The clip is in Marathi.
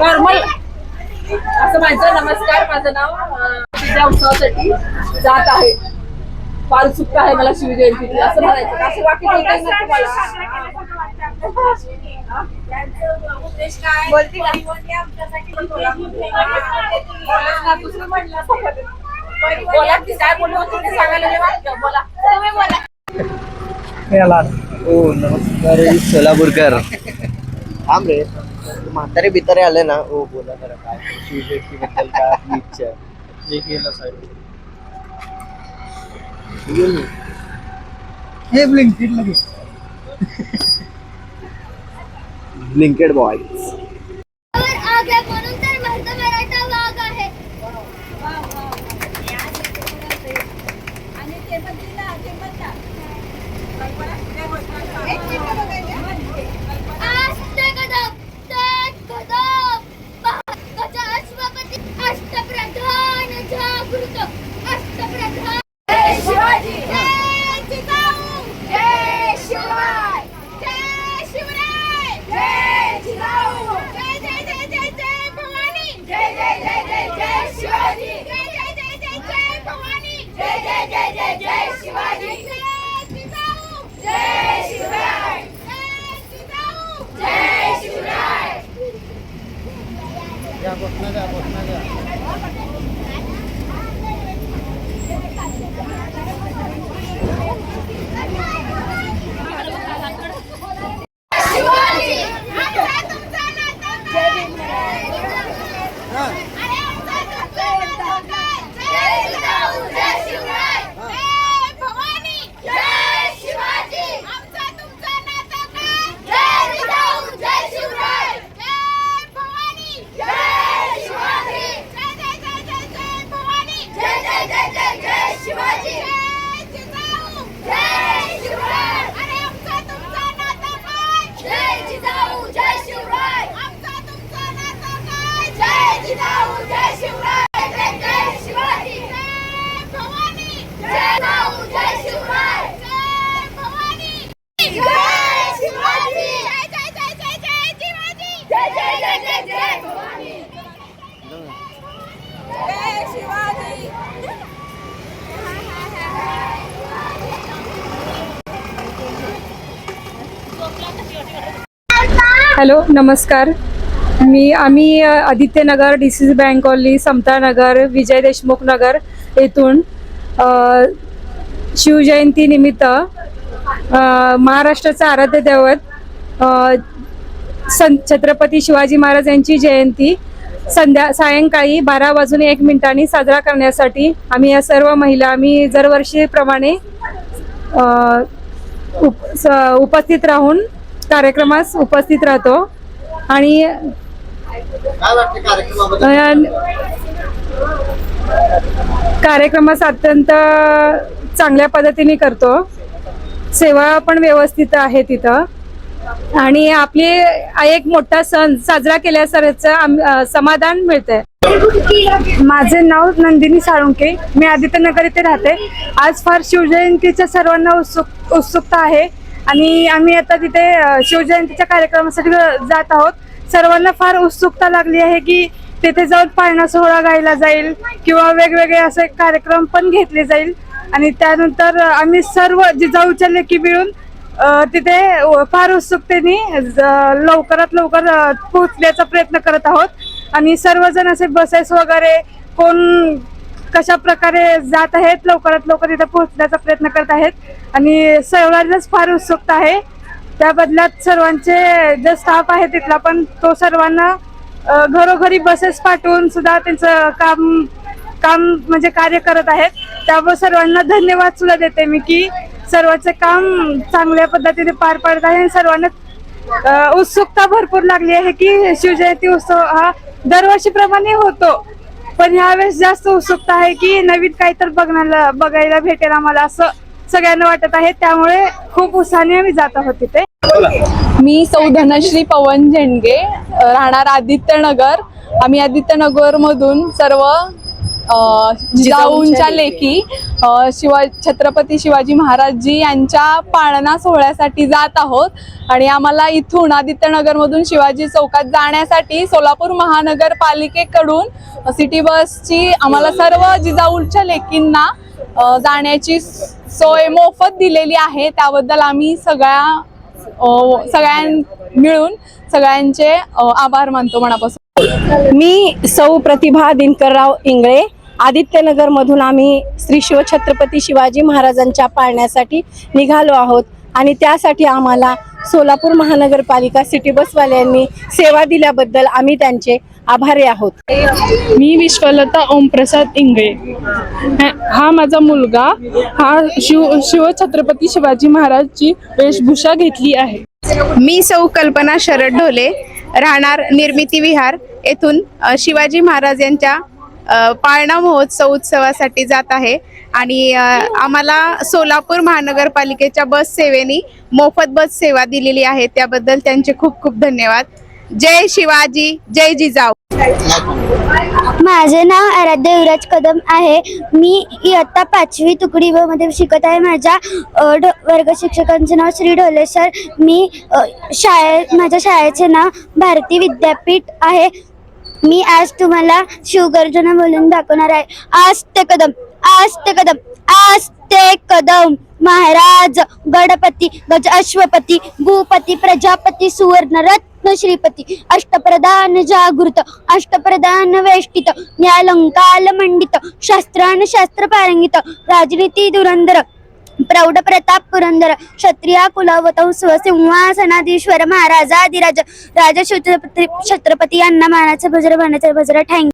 करमल असं माझं. नमस्कार, माझं नाव त्या उत्सवासाठी जात आहे. फार उत्सुकता आहे मला शिवजयंतीची असं म्हणायचं. असं वाटत होतं ना तुम्हाला. हो नमस्कार सोलापूरकर. थांब रे म्हातारे बितारे आले ना. हो बोला जरा काय शिवजयंती बद्दल काय आपली इच्छा आहे. एक गेला साहेब हे ब्लिंकेड लगे ब्लिंकेड बॉयज. म्हणून तर भारत मराठा वाघ आहे. आणि ते बदलीला ते बदला आस्ते कदम तेज कदम गजा अश्वपती अष्टप्रधान जागृत अष्टप्रधान. जय शिवाजी, जय जिजाऊ, जय शिवराय, जय शिवराय, जय जिजाऊ, जय जय जय जय जय भवानी, जय जय जय जय जय शिवाजी, जय जय जय जय जय भवानी, जय जय जय जय जय शिवाजी, जय जिजाऊ, जय शिवराय, जय जिजाऊ, जय शिवराय. शिवाजी आमचा तुमचा नाता काय? अरे आमचा तुमचा नाता काय? जय जिजाऊ, जय शिवराय, जय भवानी, जय शिवाजी. आमचा तुमचा नाता काय? जय जिजाऊ, जय शिवराय, जय भवानी, जय शिवाजी, जय जय जय जय जय भवानी, जय जय जय जय जय शिवाजी, जय जिजाऊ, जय शिवराय. अरे आमचा तुमचा नाता काय? जय जिजाऊ, जय शिवराय. आमचा तुमचा नाता काय? जय जिजाऊ, जय शिवराय, जय जय शिवाजी, जय भवानी, जय जिजाऊ, जय शिवराय, जय भवानी, जय शिवाजी, जय जय जय जय जय शिवाजी, जय जय जय जय जय भवानी, जय शिवाजी. हॅलो नमस्कार. आम्ही आदित्यनगर, DCC बँक कॉलनी, समता नगर, विजय देशमुख नगर येथून शिवजयंती निमित्त महाराष्ट्राचं आराध्य दैवत छत्रपती शिवाजी महाराज यांची जयंती सायंकाळी 12:01 साजरा करण्यासाठी आम्ही या सर्व महिला आम्ही दरवर्षीप्रमाणे उपस्थित राहून कार्यक्रमास उपस्थित राहतो. आणि कार्यक्रमास अत्यंत चांगल्या पद्धतीने करतो. सेवा पण व्यवस्थित आहे तिथं. आणि आपली एक मोठा सण साजरा केल्यासारखं समाधान मिळतंय. माझे नाव नंदिनी साळुंके. मी आदित्यनगर येथे राहते. आज फार शिवजयंतीच्या सर्वांना उत्सुकता आहे आणि आम्ही आता तिथे शिवजयंतीच्या कार्यक्रमासाठी जात आहोत. सर्वांना फार उत्सुकता लागली आहे की तिथे जाऊन पाळणा सोहळा गायला जाईल किंवा वेगवेगळे असे कार्यक्रम पण घेतले जाईल. आणि त्यानंतर आम्ही सर्व जिजाऊच्या लेकी मिळून तिथे फार उत्सुकतेने लवकरात लवकर पोहोचण्याचा प्रयत्न करत आहोत. आणि सर्वजण असे बसेस वगैरे कोण कशा प्रकारे जात आहेत, लवकरात लवकर तिथे पोहोचण्याचा प्रयत्न करत आहेत. आणि सर्वांनाच फार उत्सुकता आहे. त्या बदल्यात सर्वांचे जे स्टाफ आहे तिथला पण तो सर्वांना घरोघरी बसेस पाठवून सुद्धा त्यांचं काम म्हणजे कार्य करत आहेत. त्यामुळे सर्वांना धन्यवाद सुद्धा देते मी की सर्वांचे काम चांगल्या पद्धतीने पार पडत आहे. सर्वांना उत्सुकता भरपूर लागली आहे की शिवजयंती उत्सव हा दरवर्षीप्रमाणे होतो, पण यावेळेस जास्त उत्सुकता आहे की नवीन काही तर बघायला भेटेल आम्हाला असं सगळ्यांना वाटत आहे. त्यामुळे खूप उत्साहाने आम्ही जात आहोत तिथे. मी सौ धनश्री पवन झेंडगे, राहणार आदित्यनगर. आम्ही आदित्यनगर मधून सर्व जिजाऊंच्या लेकी छत्रपती शिवाजी महाराजजी यांच्या पाळणा सोहळ्यासाठी जात आहोत आणि आम्हाला इथून आदित्यनगरमधून शिवाजी चौकात जाण्यासाठी सोलापूर महानगरपालिकेकडून सिटी बसची आम्हाला सर्व जिजाऊंच्या लेकींना जाण्याची सोय मोफत दिलेली आहे. त्याबद्दल आम्ही मिळून सगळ्यांचे आभार मानतो मनापासून. मी सौ प्रतिभा दिनकरराव इंगळे. आदित्यनगर मधून आम्ही श्री शिवछत्रपती शिवाजी महाराजांच्या पाळण्यासाठी निघालो आहोत आणि त्यासाठी आम्हाला सोलापूर महानगरपालिका सिटी बसवाल्यांनी सेवा दिल्याबद्दल आम्ही त्यांचे आभारी आहोत. मी विश्वलता ओमप्रसाद इंगळे. हा माझा मुलगा. हा शिवछत्रपती शिवाजी महाराजची वेशभूषा घेतली आहे. मी सौ कल्पना शरद ढोले, राहणार निर्मिती विहार येथून शिवाजी महाराज यांच्या पाळणा महोत्सव उत्सवासाठी जात आहे आणि आम्हाला सोलापूर महानगरपालिकेच्या बस सेवेनी मोफत बस सेवा दिलेली आहे. त्याबद्दल त्यांचे खूप खूप धन्यवाद. जय शिवाजी, जय जिजाऊ. माझे नाव आराध्य युवराज कदम आहे. मी इयत्ता 5वी तुकडी व मध्ये शिकत आहे. माझ्या वर्ग शिक्षकांचे नाव श्री ढोले सर. मी माझ्या शाळेचे नाव भारती विद्यापीठ आहे. मी आज तुम्हाला शिवगर्जना बोलून दाखवणार आहे. आस्ते कदम, आस्ते कदम, आस्ते कदम. महाराज गणपती गज अश्वपती भूपती प्रजापती सुवर्ण रत्न श्रीपती अष्टप्रधान जागृत अष्टप्रधान वेष्टित न्यालंकाल मंडित शास्त्रान शास्त्र पारंगित राजनीती धुरंधर प्रौढ प्रताप पुरंदर क्षत्रिया कुलवतौ सिंहासनाधीश्वर महाराजाधिराज राजा छत्रपती यांना मानाचे भजर भानाचे भजर. थँक्यू.